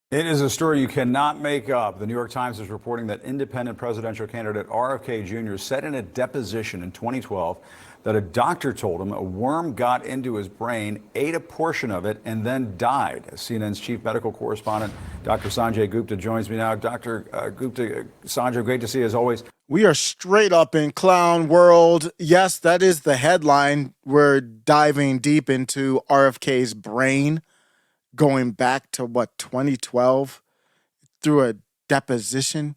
It is a story you cannot make up. The New York Times is reporting that independent presidential candidate RFK Jr. said in a deposition in 2012 that a doctor told him a worm got into his brain, ate a portion of it, and then died. CNN's chief medical correspondent, Dr. Sanjay Gupta, joins me now. Dr. Gupta, Sanjay, great to see you as always. We are straight up in clown world. Yes, that is the headline. We're diving deep into RFK's brain, going back to 2012 through a deposition.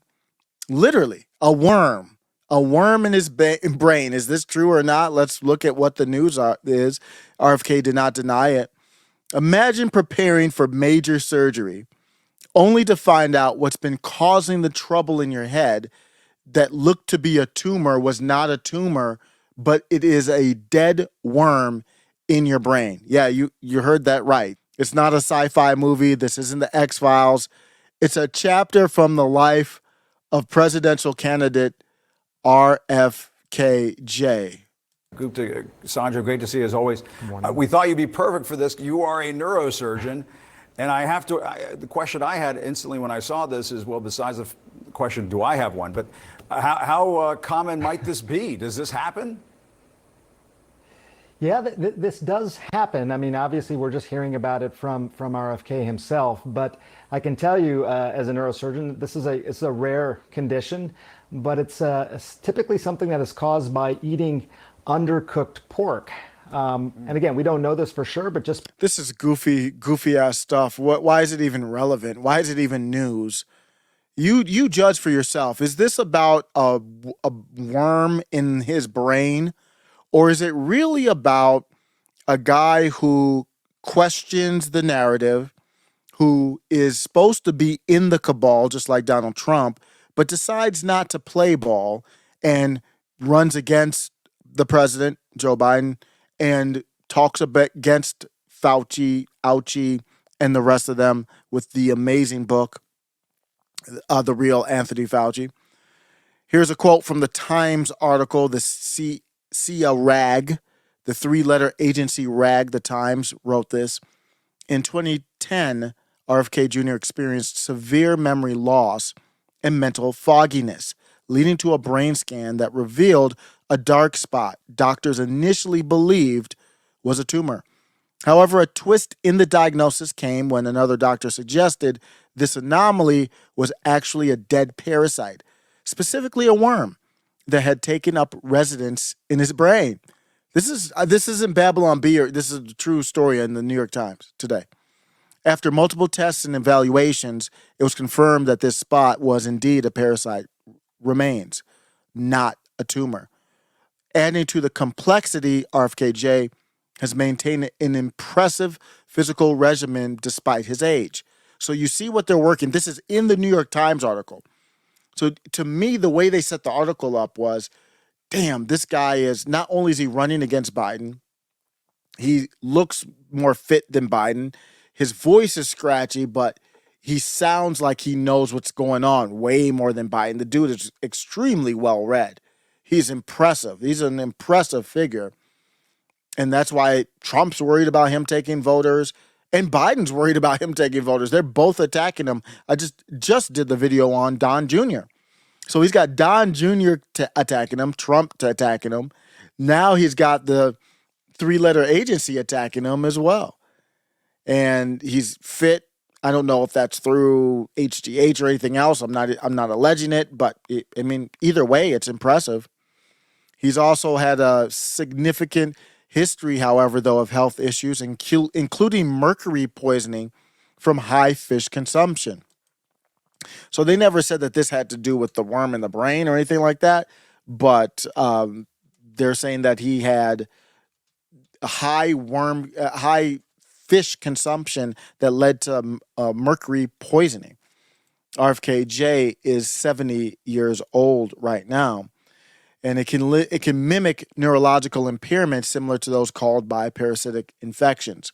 Literally, a worm in his brain. Is this true or not? Let's look at what the news is. RFK did not deny it. Imagine preparing for major surgery only to find out what's been causing the trouble in your head that looked to be a tumor was not a tumor, but it is a dead worm in your brain. Yeah, you heard that right. It's not a sci-fi movie. This isn't the X-Files. It's a chapter from the life of presidential candidate RFKJ. Gupta, Sanjay, great to see you as always. We thought you'd be perfect for this. You are a neurosurgeon. And I have to, the question I had instantly when I saw this is, well, besides the question, do I have one? But how common might this be? Does this happen? Yeah, this does happen. I mean, obviously, we're just hearing about it from RFK himself. But I can tell you, as a neurosurgeon, it's a rare condition, but it's typically something that is caused by eating undercooked pork. And again, we don't know this for sure, but just this is goofy ass stuff. Why is it even relevant? Why is it even news? You judge for yourself. Is this about a worm in his brain? Or is it really about a guy who questions the narrative, who is supposed to be in the cabal, just like Donald Trump, but decides not to play ball and runs against the president, Joe Biden, and talks against Fauci, Ouchie, and the rest of them with the amazing book, The Real Anthony Fauci. Here's a quote from the Times article, the CIA RAG, the three-letter agency RAG, the Times, wrote this. In 2010, RFK Jr. experienced severe memory loss and mental fogginess, leading to a brain scan that revealed a dark spot doctors initially believed was a tumor. However, a twist in the diagnosis came when another doctor suggested this anomaly was actually a dead parasite, specifically a worm that had taken up residence in his brain. This isn't Babylon Bee, or this is a true story in the New York Times today. After multiple tests and evaluations, it was confirmed that this spot was indeed a parasite remains, not a tumor. Adding to the complexity, RFKJ has maintained an impressive physical regimen despite his age. So you see what they're working. This is in the New York Times article. So to me, the way they set the article up was, damn, this guy is, not only is he running against Biden, he looks more fit than Biden. His voice is scratchy, but he sounds like he knows what's going on way more than Biden. The dude is extremely well read. He's impressive. He's an impressive figure. And that's why Trump's worried about him taking voters and Biden's worried about him taking voters. They're both attacking him. I just did the video on Don Jr. So he's got Don Jr. attacking him, Trump attacking him. Now he's got the three-letter agency attacking him as well. And he's fit. I don't know if that's through HGH or anything else. I'm not alleging it, but I mean, either way, it's impressive. He's also had a significant history, however, though, of health issues, including mercury poisoning from high fish consumption. So they never said that this had to do with the worm in the brain or anything like that, but they're saying that he had a high fish consumption that led to mercury poisoning. RFKJ is 70 years old right now. And it can mimic neurological impairments similar to those caused by parasitic infections.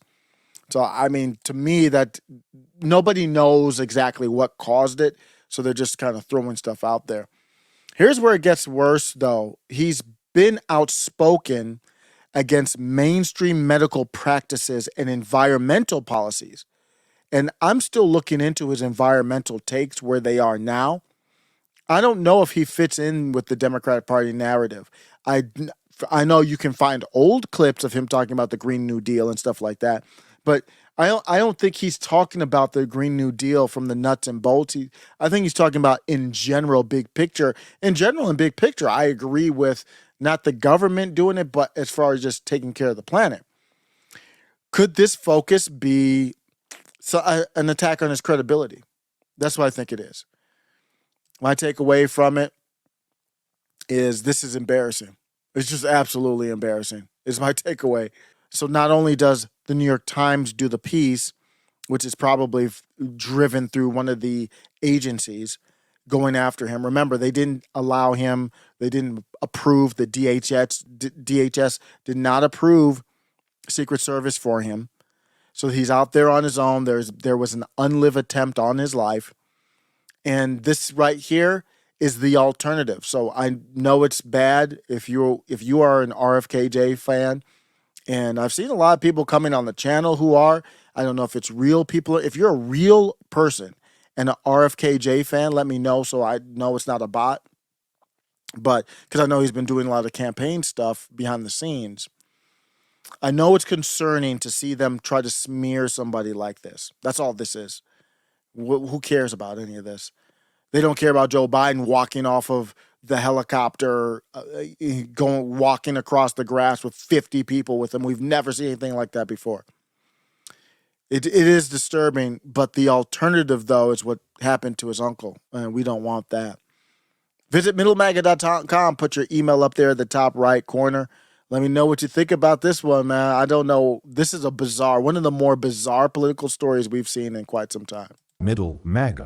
So, I mean, to me, that nobody knows exactly what caused it, so they're just kind of throwing stuff out there. Here's where it gets worse, though. He's been outspoken against mainstream medical practices and environmental policies, And I'm still looking into his environmental takes where they are now. I don't know if he fits in with the Democratic Party narrative. I know you can find old clips of him talking about the Green New Deal and stuff like that, but I don't think he's talking about the Green New Deal from the nuts and bolts. I think he's talking about in general, big picture. In general and big picture, I agree with not the government doing it, but as far as just taking care of the planet. Could this focus be an attack on his credibility? That's what I think it is. My takeaway from it is this is embarrassing. It's just absolutely embarrassing, is my takeaway. So not only does the New York Times do the piece, which is probably driven through one of the agencies going after him. Remember, they didn't allow him, they didn't approve the DHS did not approve Secret Service for him. So he's out there on his own. There was an unlive attempt on his life. And this right here is the alternative. So I know it's bad if you are an RFKJ fan, and I've seen a lot of people coming on the channel who are. I don't know if it's real people. If you're a real person and an RFKJ fan, let me know so I know it's not a bot. But because I know he's been doing a lot of campaign stuff behind the scenes. I know it's concerning to see them try to smear somebody like this. That's all this is. Who cares about any of this? They don't care about Joe Biden walking off of the helicopter, walking across the grass with 50 people with him. We've never seen anything like that before. It is disturbing, but the alternative, though, is what happened to his uncle, and we don't want that. Visit middlemaga.com. Put your email up there at the top right corner. Let me know what you think about this one, man. I don't know. This is one of the more bizarre political stories we've seen in quite some time. Middle MAGA.